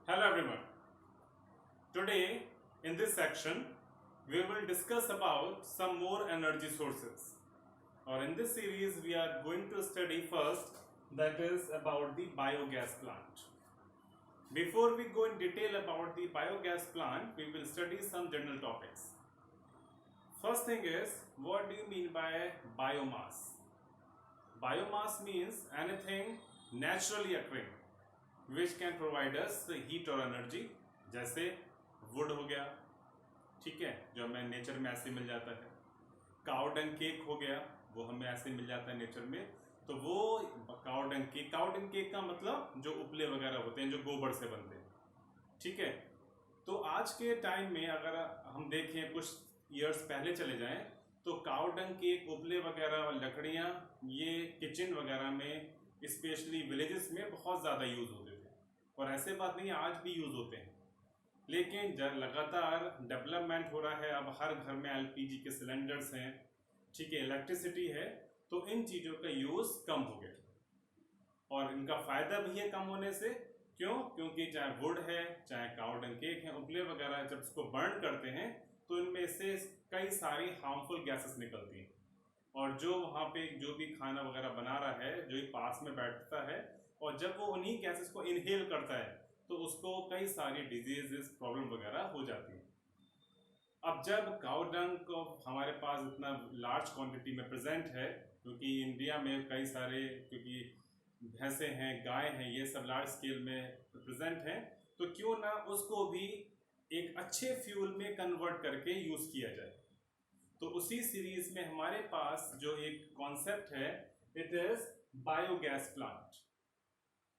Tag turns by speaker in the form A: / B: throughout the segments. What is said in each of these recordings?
A: Hello everyone. Today in this section we will discuss about some more energy sources. Or in this series we are going to study first that is about the biogas plant. Before we go in detail about the biogas plant, we will study some general topics. First thing is, what do you mean by biomass? Biomass means anything naturally occurring which can provide us heat और energy, जैसे would हो गया, ठीक है, जो हमें nature में ऐसे मिल जाता है. काउ डंग केक हो गया, वो हमें ऐसे मिल जाता है नेचर में. तो वो काउ डंग केक का मतलब जो उपले वगैरह होते हैं जो गोबर से बनते हैं, ठीक है. तो आज के टाइम में अगर हम देखें, कुछ ईयर्स पहले चले जाएं, तो काउ डंग केक, उपले वगैरह, लकड़ियाँ, ये किचन वगैरह में, स्पेशली विलेजेस में बहुत ज़्यादा यूज़ होते थे. और ऐसे बात नहीं है, आज भी यूज़ होते हैं. लेकिन जब लगातार डेवलपमेंट हो रहा है, अब हर घर में एलपीजी के सिलेंडर्स हैं, ठीक है, इलेक्ट्रिसिटी है, तो इन चीज़ों का यूज़ कम हो गया. और इनका फ़ायदा भी है कम होने से. क्यों? क्योंकि चाहे वुड है, चाहे काउ डंग केक है, उपले वगैरह, जब इसको बर्न करते हैं तो इनमें से कई सारी हार्मफुल गैसेस निकलती हैं. और जो वहाँ पे जो भी खाना वगैरह बना रहा है, जो ही पास में बैठता है, और जब वो उन्हीं गैसेस को इनहेल करता है तो उसको कई सारी डिजीजेस, प्रॉब्लम वगैरह हो जाती हैं. अब जब काउ डंग को हमारे पास इतना लार्ज क्वांटिटी में प्रेजेंट है, क्योंकि इंडिया में कई सारे, क्योंकि भैंसें हैं, गाय हैं, ये सब लार्ज स्केल में प्रेजेंट हैं, तो क्यों ना उसको भी एक अच्छे फ्यूल में कन्वर्ट करके यूज़ किया जाए. तो उसी सीरीज में हमारे पास जो एक कॉन्सेप्ट है, it is biogas plant.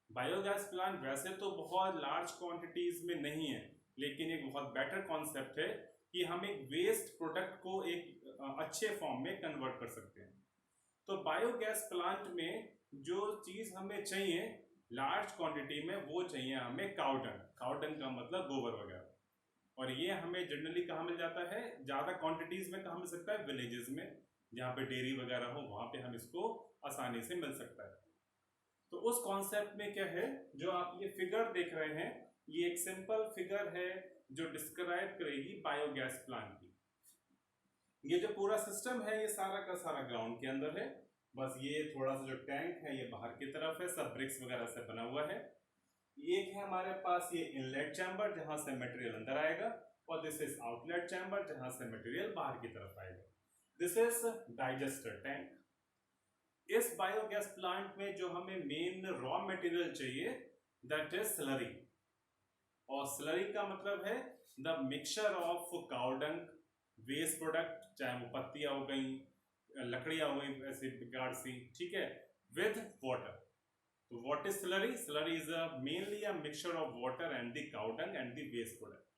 A: Biogas plant वैसे तो बहुत लार्ज क्वांटिटीज में नहीं है, लेकिन एक बहुत बेटर कॉन्सेप्ट है कि हम एक वेस्ट प्रोडक्ट को एक अच्छे फॉर्म में कन्वर्ट कर सकते हैं. तो बायोगैस प्लांट में जो चीज़ हमें चाहिए लार्ज क्वांटिटी में, वो चाहिए हमें काउ डंग. काउ डंग का मतलब गोबर वगैरह. और ये हमें जनरली कहाँ मिल जाता है, ज़्यादा क्वांटिटीज़ में कहाँ मिल सकता है, विलेजेस में, जहाँ पे डेयरी वगैरह हो, वहाँ पे हम इसको आसानी से मिल सकता है. तो उस कॉन्सेप्ट में क्या है, जो आप ये फिगर देख रहे हैं, ये एक सिंपल फिगर है जो डिस्क्राइब करेगी बायोगैस प्लांट की. ये जो पूरा सिस्टम है, ये सारा का सारा ग्राउंड के अंदर है. बस ये थोड़ा सा जो टैंक है ये बाहर की तरफ है, सब ब्रिक्स वगैरह से बना हुआ है. एक है हमारे पास ये इनलेट चैम्बर, जहां से मटेरियल अंदर आएगा, और दिस इज आउटलेट चैम्बर, जहां से मटेरियल बाहर की तरफ आएगा. This is digester tank. इस बायोगैस प्लांट में जो हमें मेन रॉ मटेरियल चाहिए, दैट इज स्लरी. और स्लरी का मतलब है the mixture of cow dung, waste product, चाहे वो पत्तियां हो गई, लकड़ियां हो गई ऐसे बेकार सी, ठीक है, विद वाटर. तो what is slurry? Slurry is mainly a mixture of water and the cow dung and the waste product,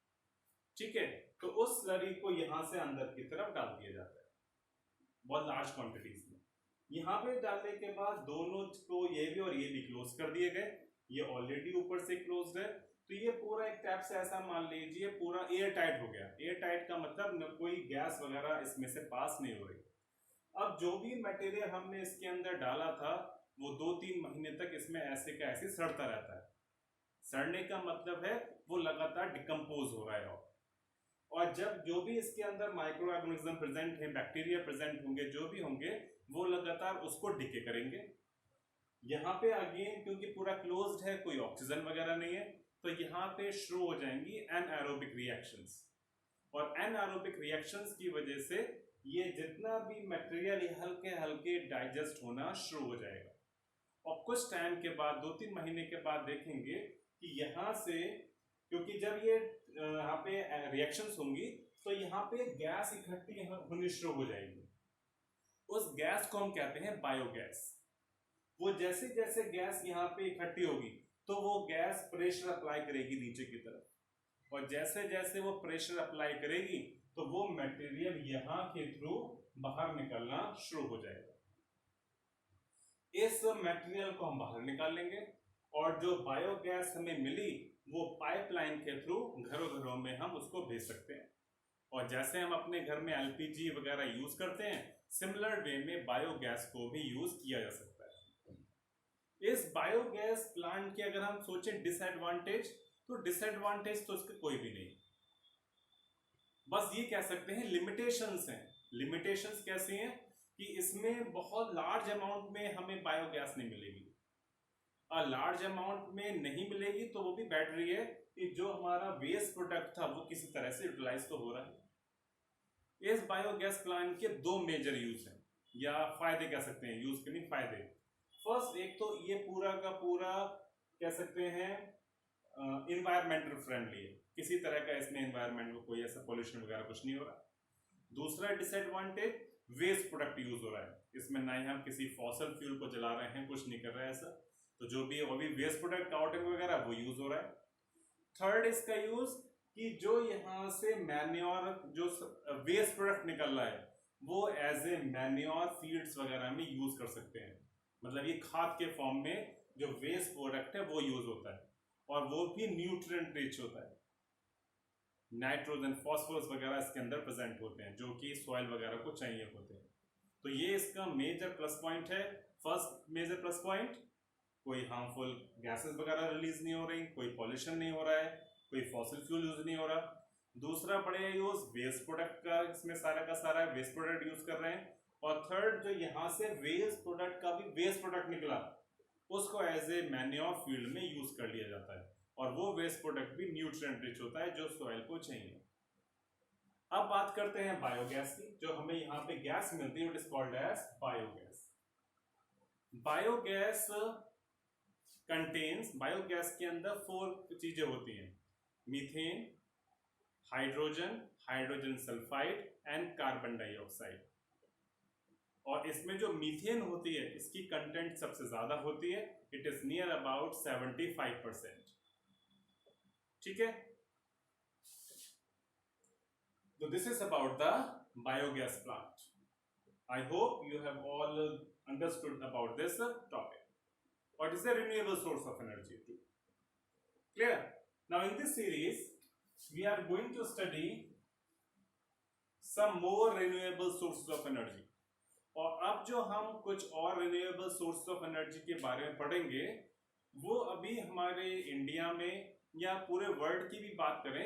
A: ठीक है. तो उस स्लरी को यहां से अंदर की तरफ डाल दिया जाता है बहुत लार्ज क्वांटिटीज में. यहाँ पे डालने के बाद दोनों को, ये भी और ये भी क्लोज कर दिए गए. ये ऑलरेडी ऊपर से क्लोज्ड है, तो ये पूरा एक टाइप से ऐसा मान लीजिए पूरा एयर टाइट हो गया. एयर टाइट का मतलब न कोई गैस वगैरह इसमें से पास नहीं हो रही. अब जो भी मटेरियल हमने इसके अंदर डाला था, वो 2-3 महीने तक इसमें ऐसे का ऐसे सड़ता रहता है. सड़ने का मतलब है वो लगातार डिकम्पोज हो रहा है. और जब जो भी इसके अंदर माइक्रो ऑर्गेनिज्म प्रेजेंट है, बैक्टीरिया प्रेजेंट होंगे, जो भी होंगे, वो लगातार उसको डिके करेंगे. यहाँ पे अगेन क्योंकि पूरा क्लोज्ड है, कोई ऑक्सीजन वगैरह नहीं है, तो यहाँ पे शुरू हो जाएंगी एनएरोबिक रिएक्शंस. और एनएरोबिक रिएक्शंस की वजह से ये जितना भी मटेरियल हल्के हल्के डाइजेस्ट होना शुरू हो जाएगा. और कुछ टाइम के बाद, 2-3 महीने के बाद देखेंगे कि यहाँ से, क्योंकि जब ये यहाँ पे रिएक्शंस होंगी, तो यहाँ पे गैस इकट्ठी होनी शुरू हो जाएगी. उस गैस को हम कहते हैं बायोगैस. वो जैसे जैसे गैस यहाँ पे इकट्ठी होगी, तो वो गैस प्रेशर अप्लाई करेगी नीचे की तरफ, और जैसे जैसे वो प्रेशर अप्लाई करेगी, तो वो मटेरियल यहाँ के थ्रू बाहर निकलना शुरू हो जाएगा. इस मटेरियल को हम बाहर निकाल लेंगे, और जो बायोगैस हमें मिली, वो पाइपलाइन के थ्रू घरों घरों में हम उसको भेज सकते हैं. और जैसे हम अपने घर में एलपीजी वगैरह यूज करते हैं, सिमिलर वे में बायोगैस को भी यूज किया जा सकता है. इस बायोगैस प्लांट के अगर हम सोचें डिसएडवांटेज, तो डिसएडवांटेज तो इसके कोई भी नहीं, बस ये कह सकते हैं लिमिटेशंस हैं। लिमिटेशंस कैसी हैं कि इसमें बहुत लार्ज अमाउंट में हमें बायोगैस नहीं मिलेगी, और लार्ज अमाउंट में नहीं मिलेगी तो वो भी बैटरी है कि जो हमारा वेस्ट प्रोडक्ट था वो किसी तरह से यूटिलाइज तो हो रहा है। इस बायोगैस प्लांट के दो मेजर यूज हैं, या फायदे कह सकते हैं, यूज के नहीं फायदे। फर्स्ट, एक तो ये पूरा का पूरा कह सकते हैं इन्वायरमेंटल फ्रेंडली है, किसी तरह का इसमें इन्वायरमेंट को कोई ऐसा पॉल्यूशन वगैरह कुछ नहीं हो रहा। दूसरा डिसएडवांटेज, वेस्ट प्रोडक्ट यूज हो रहा है इसमें, ना ही हम किसी फॉसल फ्यूल को जला रहे हैं, कुछ नहीं कर रहे हैं ऐसा, तो जो भी अभी वेस्ट प्रोडक्ट आउटिंग वगैरह वो यूज हो रहा है। थर्ड इसका यूज कि जो यहाँ से मैन्योर जो वेस्ट प्रोडक्ट निकल रहा है वो एज ए मैन्योर फीड्स वगैरह में यूज कर सकते हैं, मतलब ये खाद के फॉर्म में जो वेस्ट प्रोडक्ट है वो यूज होता है, और वो भी न्यूट्रिएंट रिच होता है। नाइट्रोजन फॉस्फोरस वगैरह इसके अंदर प्रेजेंट होते हैं जो कि सॉइल वगैरह को चाहिए होते हैं। तो ये इसका मेजर प्लस पॉइंट है। फर्स्ट मेजर प्लस पॉइंट, कोई हार्मफुल गैसेस वगैरह रिलीज नहीं हो रही, कोई पॉल्यूशन नहीं हो रहा है, कोई फॉसिल फ्यूल यूज नहीं हो रहा। दूसरा बढ़िया यूज वेस्ट प्रोडक्ट का, इसमें सारा का सारा वेस्ट प्रोडक्ट यूज कर रहे हैं। और थर्ड, जो यहाँ से वेस्ट प्रोडक्ट का भी वेस्ट प्रोडक्ट निकला उसको एज ए मैन्योर फील्ड में यूज कर लिया जाता है, और वो वेस्ट प्रोडक्ट भी न्यूट्रिएंट रिच होता है जो सॉइल को चाहिए। अब बात करते हैं बायोगैस की। जो हमें यहाँ पे गैस मिलती है it is called as biogas. Biogas contains, biogas के अंदर 4 चीजें होती हैं, methane, hydrogen, hydrogen sulphide and carbon dioxide. और इसमें जो मीथेन होती है इसकी कंटेंट सबसे ज्यादा होती है, इट इज नियर अबाउट 75%। ठीक है, so this is about the biogas plant. I hope you have all understood about this topic. What is the renewable source of energy too? Clear? Now in this series we are going to study some more renewable sources of energy. और अब जो हम कुछ और renewable sources of energy के बारे में पढ़ेंगे वो अभी हमारे इंडिया में या पूरे वर्ल्ड की भी बात करें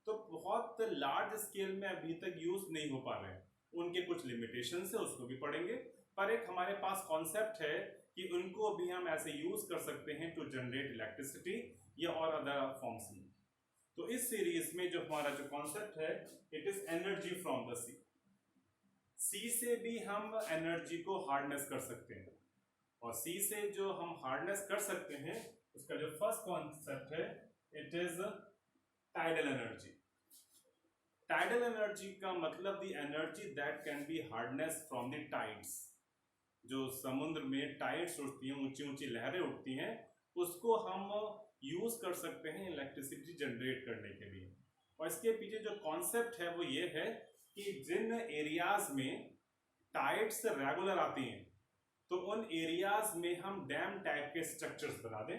A: तो बहुत लार्ज स्केल में अभी तक यूज नहीं हो पा रहे हैं, उनके कुछ लिमिटेशंस है उसको भी पढ़ेंगे। पर एक हमारे पास कॉन्सेप्ट है कि उनको भी हम ऐसे यूज कर सकते हैं टू जनरेट इलेक्ट्रिसिटी या और अदर फॉर्म्स में। तो इस सीरीज में जो हमारा जो कॉन्सेप्ट है it is energy from the sea. Sea से भी हम एनर्जी को हार्नेस कर सकते हैं, और सी से जो हम हार्नेस कर सकते हैं उसका जो फर्स्ट कॉन्सेप्ट है it is tidal energy. Tidal energy का मतलब the energy that can be harness from the tides. जो समुद्र में टाइड्स उठती हैं, ऊंची ऊंची लहरें उठती हैं, उसको हम यूज कर सकते हैं इलेक्ट्रिसिटी जनरेट करने के लिए। और इसके पीछे जो कॉन्सेप्ट है वो ये है कि जिन एरियाज में टाइड्स रेगुलर आती हैं तो उन एरियाज में हम डैम टाइप के स्ट्रक्चर्स बना दें।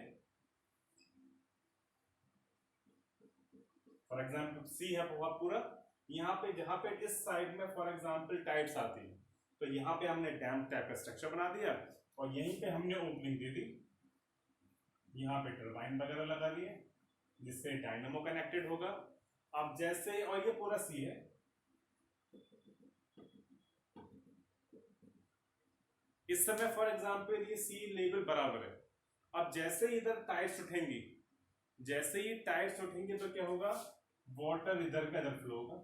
A: फॉर एग्जाम्पल सी है बहुत पूरा, यहाँ पे जहां पे इस साइड में फॉर एग्जाम्पल टाइड्स आती है तो यहाँ पे हमने डैम टाइप का स्ट्रक्चर बना दिया, और यहीं पे हमने ओपनिंग दे दी, यहाँ पे टरबाइन वगैरह लगा दिए जिससे डायनामो कनेक्टेड होगा। अब जैसे, और ये पूरा सी है, इस समय फॉर एग्जाम्पल ये सी लेवल बराबर है। अब जैसे ही इधर टाइड्स उठेंगी, जैसे ही टाइड्स उठेंगे तो क्या होगा, वाटर इधर का इधर फ्लो होगा,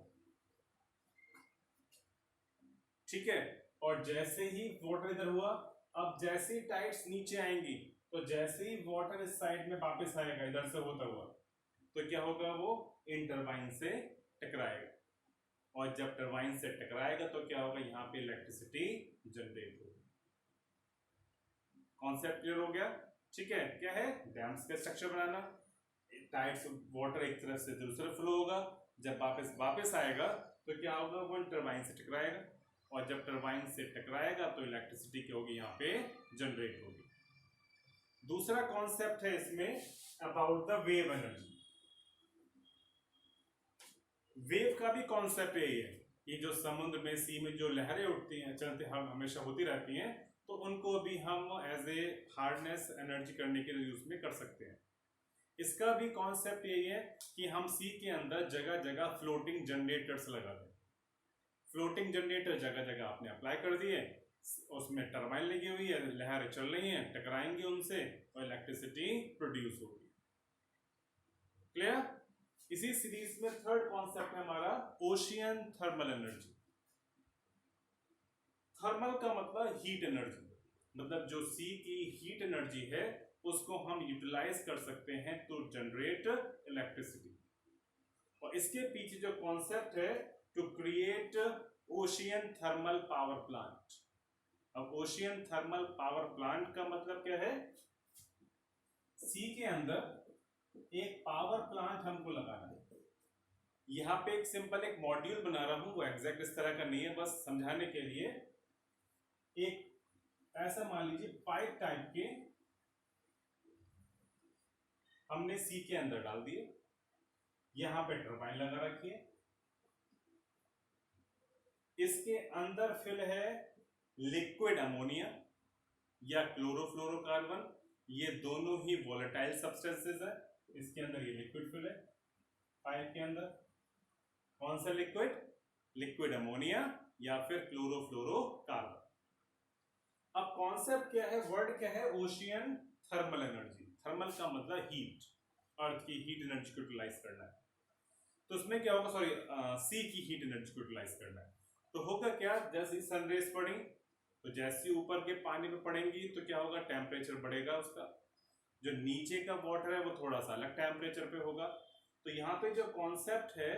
A: ठीक है। और जैसे ही वाटर इधर हुआ, अब जैसे ही टाइड्स नीचे आएंगी तो जैसे ही वाटर इस साइड में वापस आएगा इधर से होता हुआ तो क्या होगा, वो इन टरबाइन से टकराएगा, और जब टरबाइन से टकराएगा तो क्या होगा, यहाँ पे इलेक्ट्रिसिटी जनरेट होगी। कॉन्सेप्ट क्लियर हो गया? ठीक है, क्या है, डैम्स का स्ट्रक्चर बनाना, टाइड्स वाटर एक तरफ से दूसरे फ्लो होगा, जब वापस आएगा तो क्या होगा, वो टरबाइन से टकराएगा, और जब टरबाइन से टकराएगा तो इलेक्ट्रिसिटी क्या होगी, यहाँ पे जनरेट होगी। दूसरा कॉन्सेप्ट है इसमें about the wave energy. Wave का भी कॉन्सेप्ट यही है कि जो समुद्र में, सी में जो लहरें उठती हैं, चलते हम हमेशा होती रहती हैं, तो उनको भी हम एज ए हार्डनेस एनर्जी करने के लिए यूज में कर सकते हैं। इसका भी कॉन्सेप्ट यही है कि हम सी के अंदर जगह जगह फ्लोटिंग जनरेटर्स लगा दें। फ्लोटिंग जनरेटर जगह जगह आपने अप्लाई कर दिए, उसमें टरबाइन लगी हुई है, लहरें चल रही हैं, टकराएंगी उनसे और इलेक्ट्रिसिटी प्रोड्यूस होगी। क्लियर? इसी सीरीज में थर्ड कॉन्सेप्ट है हमारा ओशियन थर्मल एनर्जी। थर्मल का मतलब हीट एनर्जी, मतलब जो सी की हीट एनर्जी है उसको हम यूटिलाइज कर सकते हैं टू जनरेट इलेक्ट्रिसिटी। और इसके पीछे जो कॉन्सेप्ट है to create ocean thermal power plant. अब ओशियन थर्मल पावर प्लांट का मतलब क्या है? सी के अंदर एक पावर प्लांट हमको लगाना है। यहां पे एक सिंपल एक मॉड्यूल बना रहा हूं, वो एग्जैक्ट इस तरह का नहीं है, बस समझाने के लिए। एक ऐसा मान लीजिए पाइप टाइप के हमने सी के अंदर डाल दिए, यहां पे टरबाइन लगा रखी है, इसके अंदर फिल है लिक्विड अमोनिया या क्लोरोफ्लोरोकार्बन, ये दोनों ही वोलेटाइल सब्सटेंसेस है। इसके अंदर ये लिक्विड फिल है पाइप के अंदर। कौन सा लिक्विड? लिक्विड अमोनिया या फिर क्लोरोफ्लोरोकार्बन। अब कॉन्सेप्ट क्या है, वर्ड क्या है? Ocean thermal energy. थर्मल का मतलब हीट, अर्थ की हीट एनर्जी को यूटिलाइज करना है। तो उसमें क्या होगा, सॉरी सी की हीट एनर्जी को यूटिलाइज करना है। तो होगा क्या, जैसे सनरेज पड़ी तो जैसे ऊपर के पानी पे पड़ेंगी तो क्या होगा, टेम्परेचर बढ़ेगा उसका। जो नीचे का वाटर है वो थोड़ा सा अलग टेम्परेचर पे होगा। तो यहाँ पे जो कॉन्सेप्ट है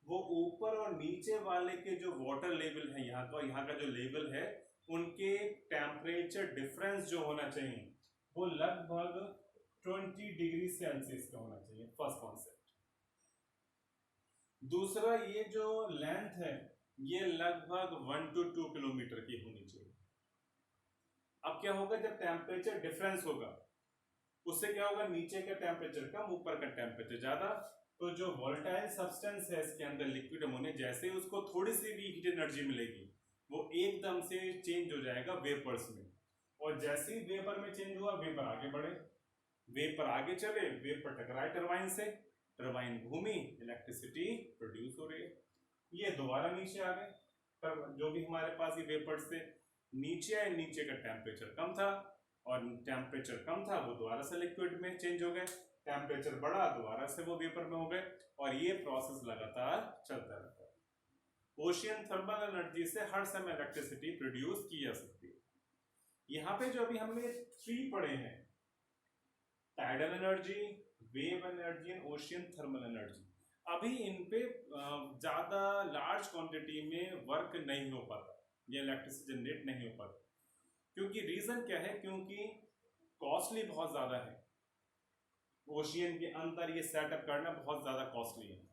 A: वो ऊपर और नीचे वाले के जो वाटर लेवल है यहाँ का जो लेवल है, उनके टेम्परेचर डिफरेंस जो होना चाहिए वो लगभग 20 डिग्री सेल्सियस का होना चाहिए। First concept. दूसरा, ये जो लेंथ है ये लगभग 1 to 2 किलोमीटर की होनी चाहिए। अब क्या होगा, जब टेम्परेचर डिफरेंस होगा उससे क्या होगा, नीचे का टेम्परेचर कम, ऊपर का टेम्परेचर ज्यादा। तो जो वोलेटाइल सब्सटेंस है इसके अंदर लिक्विड अमोनिया, जैसे ही उसको थोड़ी सी भी हीट एनर्जी मिलेगी वो एकदम से चेंज हो जाएगा वेपर्स में। और जैसे ही वेपर में चेंज हुआ, वेपर आगे बढ़े, वेपर आगे चले, वेपर टकराए टरबाइन से, टरबाइन घूमी, इलेक्ट्रिसिटी प्रोड्यूस हो रही है। ये दोबारा नीचे आ गए, जो भी हमारे पास ये वेपर्स थे नीचे आए, नीचे का टेम्परेचर कम था और टेम्परेचर कम था वो दोबारा से लिक्विड में चेंज हो गए, टेम्परेचर बढ़ा दोबारा से वो वेपर में हो गए, और ये प्रोसेस लगातार चलता रहता है। ओशियन थर्मल एनर्जी से हर समय इलेक्ट्रिसिटी प्रोड्यूस की जा सकती है। यहाँ पे जो अभी हमने 3 पढ़े हैं, tidal energy, wave energy and ocean thermal energy, अभी इन पे ज्यादा लार्ज क्वांटिटी में वर्क नहीं हो पाता, ये इलेक्ट्रिसिटी जनरेट नहीं हो पाता। क्योंकि रीजन क्या है, क्योंकि कॉस्टली बहुत ज्यादा है। ओशियन के अंदर ये सेटअप करना बहुत ज्यादा कॉस्टली है।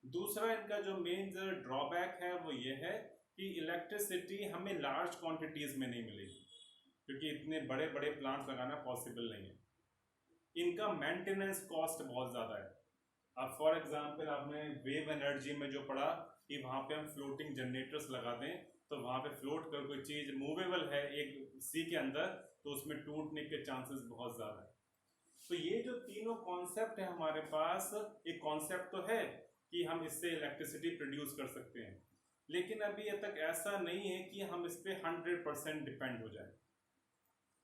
A: दूसरा, इनका जो मेन ड्रॉबैक है वो ये है कि इलेक्ट्रिसिटी हमें लार्ज क्वांटिटीज में नहीं मिलेगी, क्योंकि इतने बड़े बड़े प्लांट्स लगाना पॉसिबल नहीं है। इनका मेंटेनेंस कॉस्ट बहुत ज्यादा है। अब फॉर एग्जांपल आपने वेव एनर्जी में जो पढ़ा कि वहां पे हम फ्लोटिंग जनरेटर्स लगा दें, तो वहां पे फ्लोट कर कोई चीज मूवेबल है एक सी के अंदर, तो उसमें टूटने के चांसेस बहुत ज्यादा है। तो ये जो तीनों कॉन्सेप्ट है हमारे पास, एक कॉन्सेप्ट तो है कि हम इससे इलेक्ट्रिसिटी प्रोड्यूस कर सकते हैं, लेकिन अभी तक ऐसा नहीं है कि हम इस पे 100% डिपेंड हो जाए।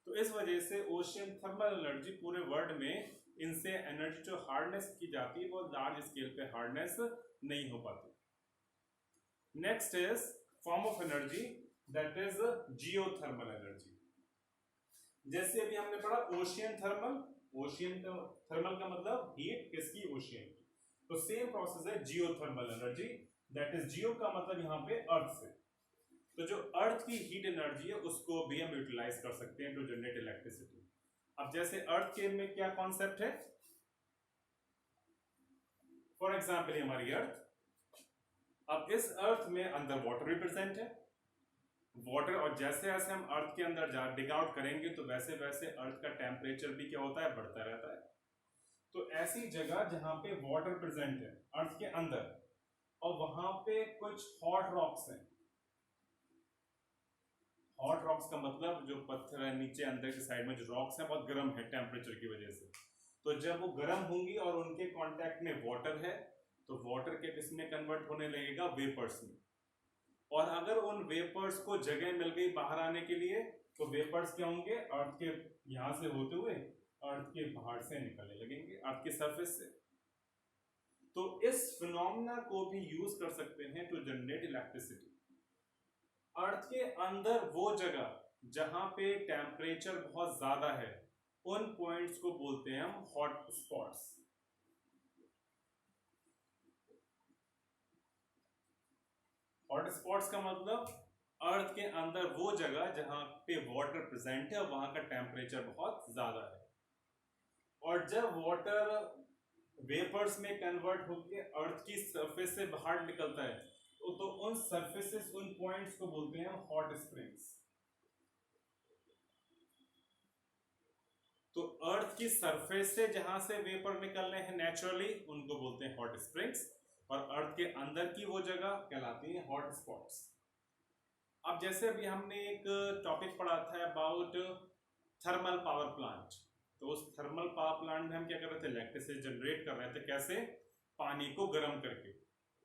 A: तो इस वजह से ओशियन थर्मल एनर्जी पूरे वर्ल्ड में, इनसे एनर्जी जो हार्डनेस की जाती है वो लार्ज स्केल पे हार्डनेस नहीं हो पाती। Next is form of energy, that is geothermal energy. जैसे अभी हमने पढ़ा ओशियन थर्मल, ओशियन थर्मल का मतलब हीट किसकी, ओशियन की। तो सेम प्रोसेस है जियोथर्मल एनर्जी, दैट इज जियो का मतलब यहाँ पे अर्थ से। तो जो अर्थ की हीट एनर्जी है उसको भी हम यूटिलाइज कर सकते हैं टू जनरेट इलेक्ट्रिसिटी। अब जैसे अर्थ के में क्या कॉन्सेप्ट है, फॉर एग्जाम्पल हमारी अर्थ, अब इस अर्थ में अंदर वाटर भी प्रेजेंट है, वाटर, और जैसे जैसे हम अर्थ के अंदर डिग आउट करेंगे तो वैसे वैसे अर्थ का टेम्परेचर भी क्या होता है, बढ़ता रहता है। तो ऐसी जगह जहां पे वाटर प्रेजेंट है अर्थ के अंदर, और वहां पे कुछ हॉट रॉक्स हैं। हॉट रॉक्स का मतलब जो पत्थर है नीचे अंदर के साइड में जो रॉक्स है बहुत गर्म है टेम्परेचर की वजह से, तो जब वो गर्म होंगी और उनके कांटेक्ट में वाटर है तो वाटर के किसमें कन्वर्ट होने लगेगा, वेपर्स में। और अगर उन वेपर्स को जगह मिल गई बाहर आने के लिए तो वेपर्स क्या होंगे, अर्थ के यहां से होते हुए अर्थ के बाहर से निकलने लगेंगे, अर्थ की सरफेस से। तो इस फिनोमेना को भी यूज कर सकते हैं टू जनरेट इलेक्ट्रिसिटी। अर्थ के अंदर वो जगह जहां पे टेम्परेचर बहुत ज्यादा है उन पॉइंट्स को बोलते हैं हम हॉट स्पॉट्स। हॉट स्पॉट्स का मतलब अर्थ के अंदर वो जगह जहां पे वाटर प्रेजेंट है वहां का टेम्परेचर बहुत ज्यादा है। और जब वाटर वेपर्स में कन्वर्ट होकर अर्थ की सरफेस से बाहर निकलता है तो उन सरफेसेस, उन पॉइंट्स को बोलते हैं हॉट स्प्रिंग्स। तो अर्थ की सरफेस से जहां से वेपर निकल रहे हैं नेचुरली उनको बोलते हैं हॉट स्प्रिंग्स, और अर्थ के अंदर की वो जगह कहलाती है हॉट स्पॉट्स। अब जैसे अभी हमने एक टॉपिक पढ़ा था अबाउट थर्मल पावर प्लांट, तो उस थर्मल पावर प्लांट में हम क्या कर रहे थे, इलेक्ट्रिसिटी जनरेट कर रहे थे। कैसे? पानी को गर्म करके,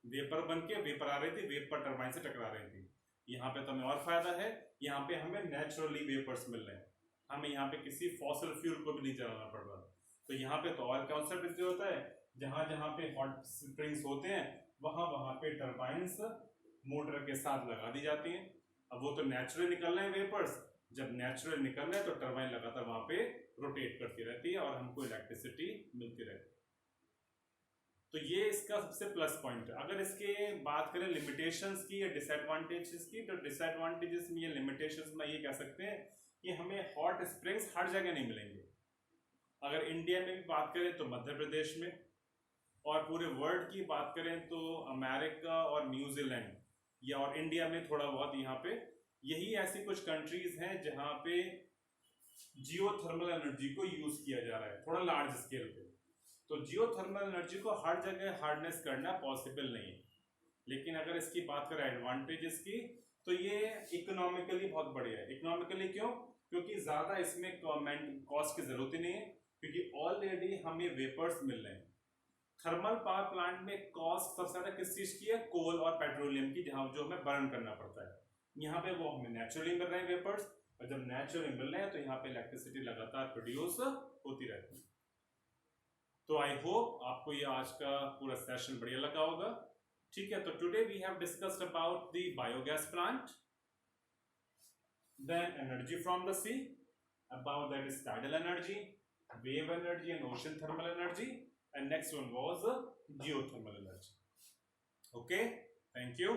A: वेपर बन के वेपर आ रही थी, वेपर टरबाइन से टकरा रही थी। यहाँ पे तो हमें और फायदा है, यहाँ पे हमें नेचुरली वेपर्स मिल रहे हैं, हमें यहाँ पे किसी फॉसिल फ्यूल को भी नहीं जलाना पड़ रहा। तो यहाँ पे तो और कॉन्सेप्ट इसलिए होता है, जहां जहां पे हॉट स्प्रिंग्स होते हैं वहां वहां पे टरबाइंस मोटर के साथ लगा दी जाती हैं। अब वो तो नेचुरल निकल रहे हैं वेपर्स, जब नेचुरल निकल रहे हैं तो टरबाइन लगातार वहां पे रोटेट करती रहती है और हमको इलेक्ट्रिसिटी मिलती रहती है। तो ये इसका सबसे प्लस पॉइंट है। अगर इसके बात करें लिमिटेशंस की या डिसएडवांटेजेस की, तो डिसएडवांटेजेस में या लिमिटेशंस में ये कह सकते हैं कि हमें हॉट स्प्रिंग्स हर जगह नहीं मिलेंगे। अगर इंडिया में भी बात करें तो मध्य प्रदेश में, और पूरे वर्ल्ड की बात करें तो अमेरिका और न्यूजीलैंड, या और इंडिया में थोड़ा बहुत यहाँ पे, यही ऐसी कुछ कंट्रीज हैं जहाँ पे जियोथर्मल एनर्जी को यूज किया जा रहा है थोड़ा लार्ज स्केल पे। तो जियोथर्मल एनर्जी को हर जगह हार्नेस करना पॉसिबल नहीं है। लेकिन अगर इसकी बात करें एडवांटेजेस की, तो ये इकोनॉमिकली बहुत बढ़िया है। इकोनॉमिकली क्यों? क्योंकि ज्यादा इसमें कॉस्ट की जरूरत ही नहीं है, क्योंकि ऑलरेडी हमें वेपर्स मिल रहे हैं। थर्मल पावर प्लांट में कॉस्ट सबसे ज्यादा किस चीज की है? कोल और पेट्रोलियम की, जहां जो हमें बर्न करना पड़ता है। यहाँ पे वो हमें नेचुरली मिल रहे हैं वेपर्स, और जब नेचुरली मिल रहे हैं तो यहाँ पे इलेक्ट्रिसिटी लगातार प्रोड्यूस होती रहती है। तो आई होप आपको ये आज का पूरा सेशन बढ़िया लगा होगा। ठीक है, तो today we have discussed about the biogas plant, then energy from the sea, about that is tidal energy, wave energy and ocean thermal energy, and next one was geothermal energy. Okay, thank you.